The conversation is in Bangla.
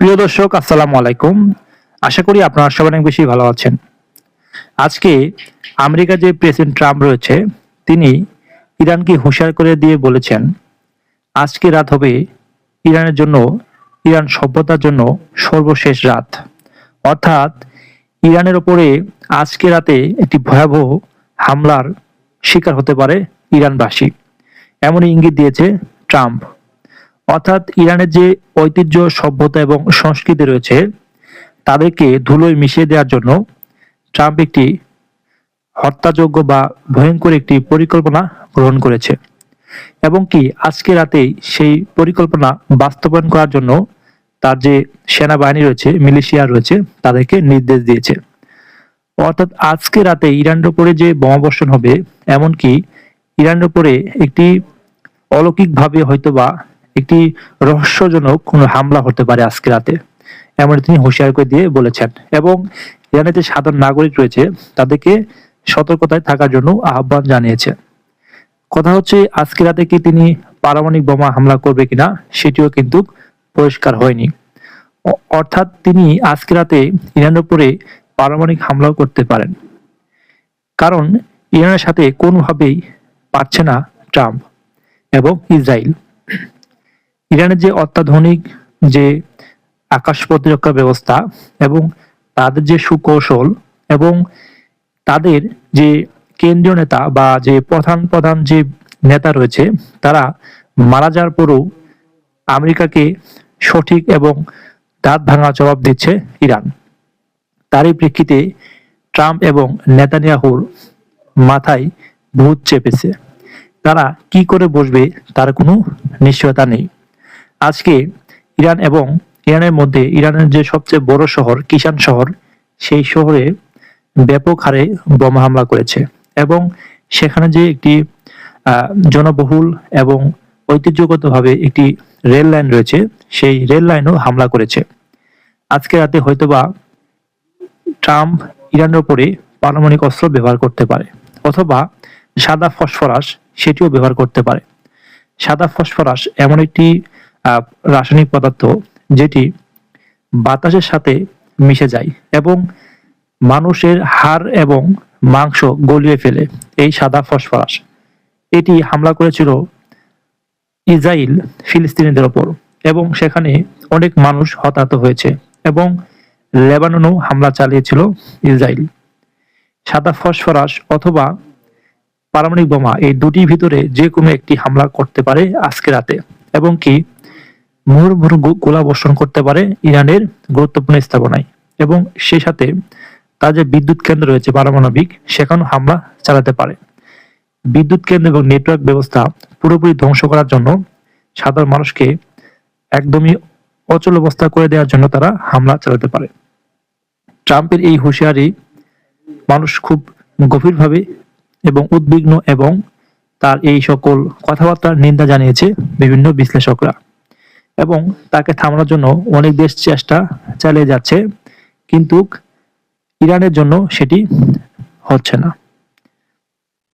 প্রিয় দর্শক, আসসালামু আলাইকুম। আশা করি আপনারা সবাই অনেক বেশি ভালো আছেন। আজকে আমেরিকার যে প্রেসিডেন্ট ট্রাম্প রয়েছে, তিনি ইরানকে হুঁশিয়ার করে দিয়ে বলেছেন, আজকে রাত হবে ইরানের জন্য, ইরান সভ্যতার জন্য সর্বশেষ রাত। অর্থাৎ ইরানের ওপরে আজকে রাতে একটি ভয়াবহ হামলার শিকার হতে পারে ইরানবাসী, এমনই ইঙ্গিত দিয়েছে ট্রাম্প। অর্থাৎ ইরানের যে ঐতিহ্য, সভ্যতা এবং সংস্কৃতি রয়েছে, তাদেরকে ধুলোয় মিশিয়ে দেওয়ার জন্য ট্রাম্প একটি হত্যাযোগ্য বা ভয়ঙ্কর একটি পরিকল্পনা গ্রহণ করেছে এবং কি আজকে রাতেই সেই পরিকল্পনা বাস্তবায়ন করার জন্য তার যে সেনাবাহিনী রয়েছে, মিলিশিয়া রয়েছে, তাদেরকে নির্দেশ দিয়েছে। অর্থাৎ আজকে রাতে ইরানের উপরে যে বোমাবর্ষণ হবে, এমনকি ইরানের উপরে একটি অলৌকিকভাবে হয়তোবা একটি রহস্যজনক কোনো হামলা হতে পারে আজকে রাতে, এমন তিনি হুঁশিয়ার করে দিয়ে বলেছেন। এবং ইরানের যে সাধারণ নাগরিক রয়েছে, তাদেরকে সতর্কতায় থাকার জন্য আহ্বান জানিয়েছে। কথা হচ্ছে, আজকে রাতে কি তিনি পারমাণবিক বোমা হামলা করবে কিনা সেটিও কিন্তু পরিষ্কার হয়নি। অর্থাৎ তিনি আজকে রাতে ইরানের উপরে পারমাণবিক হামলাও করতে পারেন, কারণ ইরানের সাথে কোনোভাবেই পারছে না ট্রাম্প এবং ইসরায়েল। ইরানের যে অত্যাধুনিক যে আকাশ প্রতিরক্ষা ব্যবস্থা এবং তাদের যে সুকৌশল এবং তাদের যে কেন্দ্রীয় নেতা বা যে প্রধান প্রধান যে নেতা রয়েছে, তারা মারা যাওয়ার পরও আমেরিকাকে সঠিক এবং দাঁত ভাঙা জবাব দিচ্ছে ইরান। তারই প্রেক্ষিতে ট্রাম্প এবং নেতানিয়াহুর মাথায় ভূত চেপেছে। তারা কি করে বসবে তার কোনো নিশ্চয়তা নেই। আজকে ইরান এবং ইরানের মধ্যে ইরানের যে সবচেয়ে বড় শহর কিষান শহর, সেই শহরে ব্যাপক হারে বোমা হামলা করেছে এবং সেখানে যে একটি জনবহুল এবং ঐতিহ্যগতভাবে একটি রেল লাইন রয়েছে, সেই রেল লাইনও হামলা করেছে। আজকে রাতে হয়তোবা ট্রাম্প ইরানের উপরে পারমাণবিক অস্ত্র ব্যবহার করতে পারে, অথবা সাদা ফসফরাস সেটিও ব্যবহার করতে পারে। সাদা ফসফরাস এমন একটি রাসায়নিক পদার্থ যেটি বাতাসের সাথে মিশে যায় এবং মানুষের হাড় এবং মাংস গলিয়ে ফেলে। এই সাদা ফসফরাস এটি হামলা করেছিল ইসরায়েল ফিলিস্তিনিদের ওপর এবং সেখানে অনেক মানুষ হতাহত হয়েছে এবং লেবাননও হামলা চালিয়েছিল ইসরায়েল। সাদা ফসফরাস অথবা পারমাণবিক বোমা, এই দুটির ভিতরে যে কোনো একটি হামলা করতে পারে আজকে রাতে এবং কি মুহুর্মুহু গোলা বর্ষণ করতে পারে ইরানের গুরুত্বপূর্ণ স্থাপনায় এবং সেই সাথে তার যে বিদ্যুৎ কেন্দ্র রয়েছে পারমাণবিক, সেখানেও হামলা চালাতে পারে। বিদ্যুৎ কেন্দ্র এবং নেটওয়ার্ক ব্যবস্থা পুরোপুরি ধ্বংস করার জন্য, সাধারণ মানুষকে একদমই অচল অবস্থা করে দেওয়ার জন্য তারা হামলা চালাতে পারে। ট্রাম্পের এই হুঁশিয়ারি মানুষ খুব গভীরভাবে এবং উদ্বিগ্ন এবং তার এই সকল কথাবার্তার নিন্দা জানিয়েছে বিভিন্ন বিশ্লেষকরা এবং তাকে থামানোর জন্য অনেক দেশ চেষ্টা চালিয়ে যাচ্ছে, কিন্তু ইরানের জন্য সেটি হচ্ছে না।